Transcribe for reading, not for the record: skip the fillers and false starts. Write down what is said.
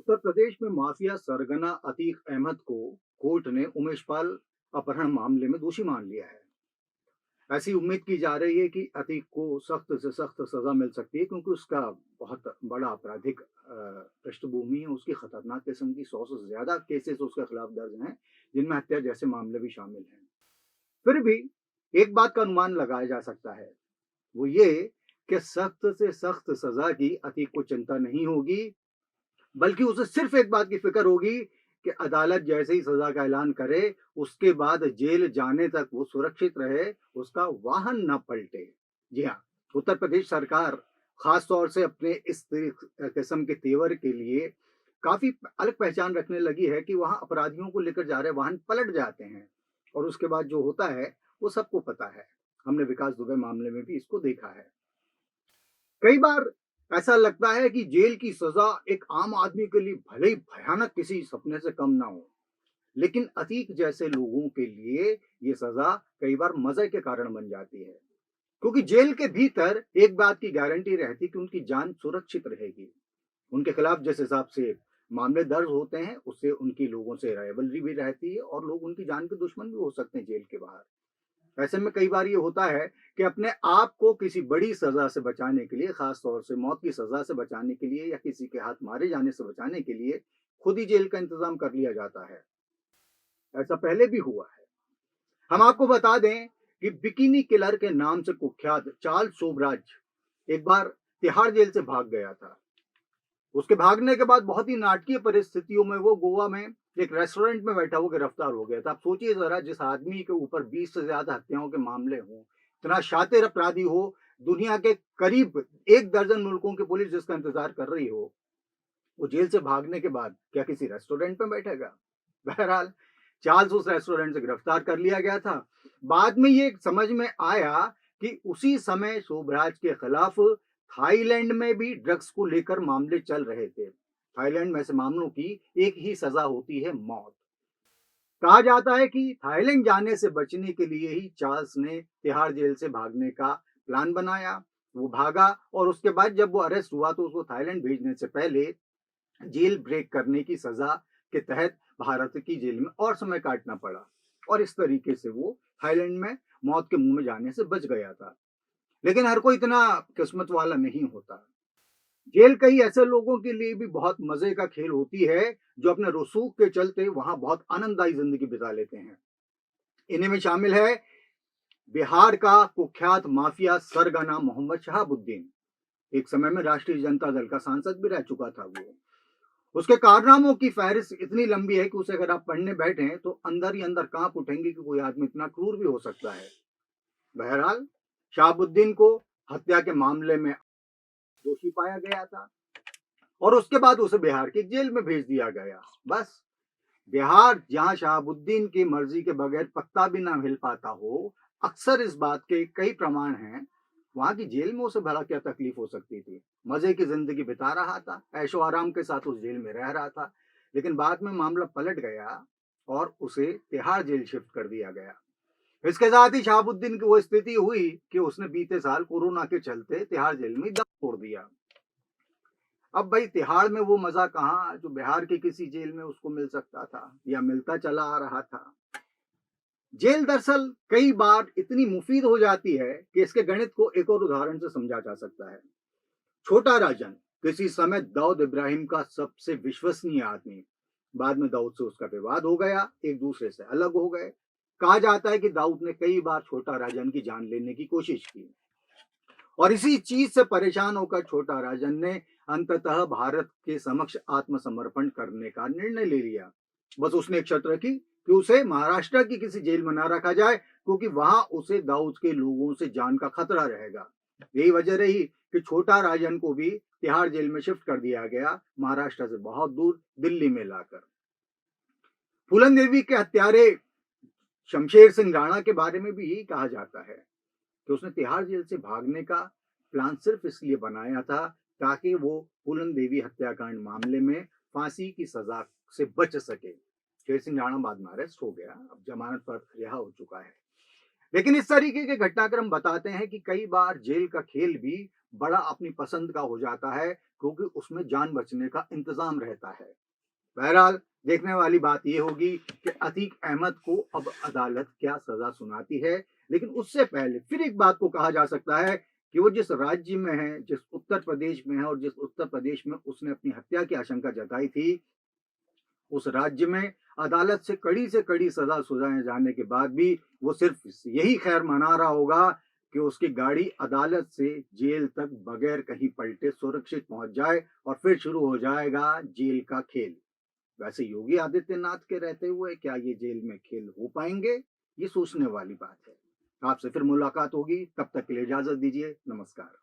उत्तर प्रदेश में माफिया सरगना अतीक अहमद को कोर्ट ने उमेश पाल अपहरण मामले में दोषी मान लिया है। ऐसी उम्मीद की जा रही है कि अतीक को सख्त से सख्त सजा मिल सकती है, क्योंकि उसका बहुत बड़ा आपराधिक पृष्ठभूमि है। उसकी खतरनाक किस्म की 100 से ज्यादा केसेस उसके खिलाफ दर्ज हैं, जिनमें हत्या जैसे मामले भी शामिल हैं। फिर भी एक बात का अनुमान लगाया जा सकता है, वो ये कि सख्त से सख्त सजा की अतीक को चिंता नहीं होगी, बल्कि उसे सिर्फ एक बात की फिक्र होगी कि अदालत जैसे ही सजा का ऐलान करे, उसके बाद जेल जाने तक वो सुरक्षित रहे, उसका वाहन न पलटे। जी हाँ, उत्तर प्रदेश सरकार खास तौर से अपने इस किस्म के तेवर के लिए काफी अलग पहचान रखने लगी है कि वहां अपराधियों को लेकर जा रहे वाहन पलट जाते हैं, और उसके बाद जो होता है वो सबको पता है। हमने विकास दुबे मामले में भी इसको देखा है। कई बार ऐसा लगता है कि जेल की सजा एक आम आदमी के लिए भले ही भयानक किसी सपने से कम ना हो, लेकिन अतीक जैसे लोगों के लिए ये सजा कई बार मजे के कारण बन जाती है, क्योंकि जेल के भीतर एक बात की गारंटी रहती कि उनकी जान सुरक्षित रहेगी। उनके खिलाफ जिस हिसाब से मामले दर्ज होते हैं, उससे उनकी लोगों से राइवलरी भी रहती है, और लोग उनकी जान के दुश्मन भी हो सकते हैं जेल के बाहर। ऐसे में कई बार ये होता है कि अपने आप को किसी बड़ी सजा से बचाने के लिए, खास तौर से मौत की सजा से बचाने के लिए या किसी के हाथ मारे जाने से बचाने के लिए, खुद ही जेल का इंतजाम कर लिया जाता है। ऐसा पहले भी हुआ है। हम आपको बता दें कि बिकिनी किलर के नाम से कुख्यात चार्ल्स शोभराज एक बार तिहाड़ जेल से भाग गया था। उसके भागने के बाद बहुत ही नाटकीय परिस्थितियों में वो गोवा में एक रेस्टोरेंट में बैठा हुआ गिरफ्तार हो गया था। आप सोचिए जरा, जिस आदमी के ऊपर 20 से ज्यादा हत्याओं के मामले हों, इतना शातिर अपराधी हो, दुनिया के करीब 1 दर्जन मुल्कों की पुलिस जिसका इंतजार कर रही हो, वो जेल से भागने के बाद क्या किसी रेस्टोरेंट में बैठेगा? बहरहाल चार्ल्स उस रेस्टोरेंट से गिरफ्तार कर लिया गया था। बाद में ये समझ में आया कि उसी समय शोभराज के खिलाफ थाईलैंड में भी ड्रग्स को लेकर मामले चल रहे थे। थाईलैंड में ऐसे मामलों की एक ही सजा होती है, मौत। कहा जाता है कि थाईलैंड जाने से बचने के लिए ही चार्ल्स ने तिहाड़ जेल से भागने का प्लान बनाया। वो भागा, और उसके बाद जब वो अरेस्ट हुआ तो उसको थाईलैंड भेजने से पहले जेल ब्रेक करने की सजा के तहत भारत की जेल में और समय काटना पड़ा, और इस तरीके से वो थाईलैंड में मौत के मुंह में जाने से बच गया था। लेकिन हर कोई इतना किस्मत वाला नहीं होता। जेल कई ऐसे लोगों के लिए भी बहुत मजे का खेल होती है, जो अपने रसूख के चलते वहां बहुत आनंददायी जिंदगी बिता लेते हैं। इन्हीं में शामिल है बिहार का कुख्यात माफिया सरगना मोहम्मद शहाबुद्दीन। एक समय में राष्ट्रीय जनता दल का सांसद भी रह चुका था वो। उसके कारनामों की फहरिस्त इतनी लंबी है कि उसे अगर आप पढ़ने बैठे तो अंदर ही अंदर कांप उठेंगे कि कोई आदमी इतना क्रूर भी हो सकता है। बहरहाल शहाबुद्दीन को हत्या के मामले में दोषी पाया गया था, और उसके बाद उसे बिहार की जेल में भेज दिया गया। बस, बिहार जहां शहाबुद्दीन की मर्जी के बगैर पत्ता भी ना हिल पाता हो, अक्सर इस बात के कई प्रमाण हैं। वहां की जेल में उसे भला क्या तकलीफ हो सकती थी? मजे की जिंदगी बिता रहा था, ऐशो आराम के साथ उस जेल में रह रहा था। लेकिन बाद में मामला पलट गया और उसे तिहाड़ जेल शिफ्ट कर दिया गया। इसके साथ ही शहाबुद्दीन की वो स्थिति हुई कि उसने बीते साल कोरोना के चलते तिहाड़ जेल में दम तोड़ दिया। अब भाई तिहाड़ में वो मजा कहाँ जो बिहार की किसी जेल में उसको मिल सकता था या मिलता चला आ रहा था। जेल दरअसल कई बार इतनी मुफीद हो जाती है कि इसके गणित को एक और उदाहरण से समझा जा सकता है। छोटा राजन किसी समय दाऊद इब्राहिम का सबसे विश्वसनीय आदमी। बाद में दाऊद से उसका विवाद हो गया, एक दूसरे से अलग हो गए। कहा जाता है कि दाऊद ने कई बार छोटा राजन की जान लेने की कोशिश की, और इसी चीज से परेशान होकर छोटा राजन ने अंततः भारत के समक्ष आत्मसमर्पण करने का निर्णय ले लिया। बस उसने एक शर्त रखी कि उसे महाराष्ट्र की किसी जेल में ना रखा जाए, क्योंकि वहां उसे दाऊद के लोगों से जान का खतरा रहेगा। यही वजह रही कि छोटा राजन को भी तिहाड़ जेल में शिफ्ट कर दिया गया, महाराष्ट्र से बहुत दूर दिल्ली में लाकर। फूलन देवी के हत्यारे शमशेर सिंह राणा के बारे में भी यही कहा जाता है कि उसने तिहाड़ जेल से भागने का प्लान सिर्फ इसलिए बनाया था ताकि वो फूलन देवी हत्याकांड मामले में फांसी की सजा से बच सके। शेर सिंह राणा बाद में अरेस्ट हो गया, अब जमानत पर रिहा हो चुका है। लेकिन इस तरीके के घटनाक्रम बताते हैं कि कई बार जेल का खेल भी बड़ा अपनी पसंद का हो जाता है, क्योंकि उसमें जान बचने का इंतजाम रहता है। बहरहाल, देखने वाली बात ये होगी कि अतीक अहमद को अब अदालत क्या सजा सुनाती है। लेकिन उससे पहले फिर एक बात को कहा जा सकता है कि वो जिस राज्य में है, जिस उत्तर प्रदेश में है और जिस उत्तर प्रदेश में उसने अपनी हत्या की आशंका जताई थी, उस राज्य में अदालत से कड़ी सजा सुनाए जाने के बाद भी वो सिर्फ यही खैर मना रहा होगा कि उसकी गाड़ी अदालत से जेल तक बगैर कहीं पलटे सुरक्षित पहुंच जाए और फिर शुरू हो जाएगा जेल का खेल। वैसे योगी आदित्यनाथ के रहते हुए क्या ये जेल में खेल हो पाएंगे? ये सोचने वाली बात है। आपसे फिर मुलाकात होगी, तब तक के लिए इजाजत दीजिए। नमस्कार।